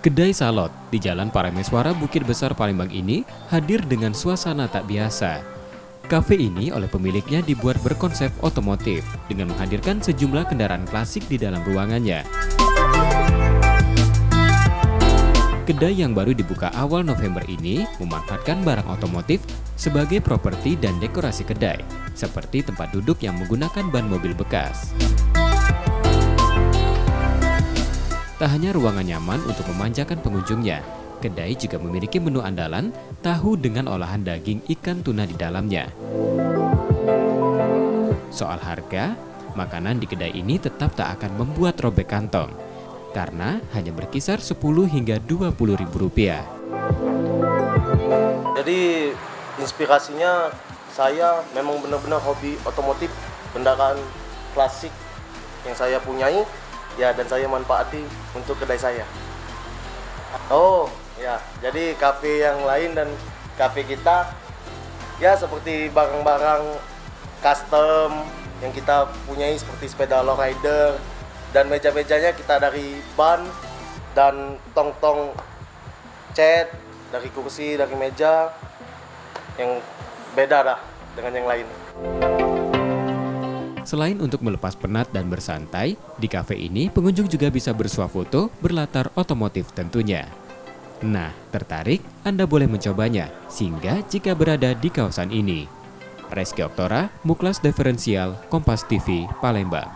Kedai Salot di Jalan Parameswara Bukit Besar Palembang ini hadir dengan suasana tak biasa. Kafe ini oleh pemiliknya dibuat berkonsep otomotif dengan menghadirkan sejumlah kendaraan klasik di dalam ruangannya. Kedai yang baru dibuka awal November ini memanfaatkan barang otomotif sebagai properti dan dekorasi kedai, seperti tempat duduk yang menggunakan ban mobil bekas. Tak hanya ruangan nyaman untuk memanjakan pengunjungnya, kedai juga memiliki menu andalan tahu dengan olahan daging ikan tuna di dalamnya. Soal harga, makanan di kedai ini tetap tak akan membuat robek kantong, karena hanya berkisar 10 hingga 20 ribu rupiah. Jadi inspirasinya saya memang benar-benar hobi otomotif, kendaraan klasik yang saya punyai. Ya, dan saya manfaati untuk kedai saya. Oh, ya. Jadi kafe yang lain dan kafe kita ya seperti barang-barang custom yang kita punyai seperti sepeda lowrider dan meja-mejanya kita dari ban dan tong-tong cat dari kursi, dari meja yang beda dah dengan yang lain. Selain untuk melepas penat dan bersantai, di kafe ini pengunjung juga bisa bersuah foto berlatar otomotif tentunya. Nah, tertarik? Anda boleh mencobanya, singgah jika berada di kawasan ini. Reski Oktora, Muklas Diferensial, Kompas TV, Palembang.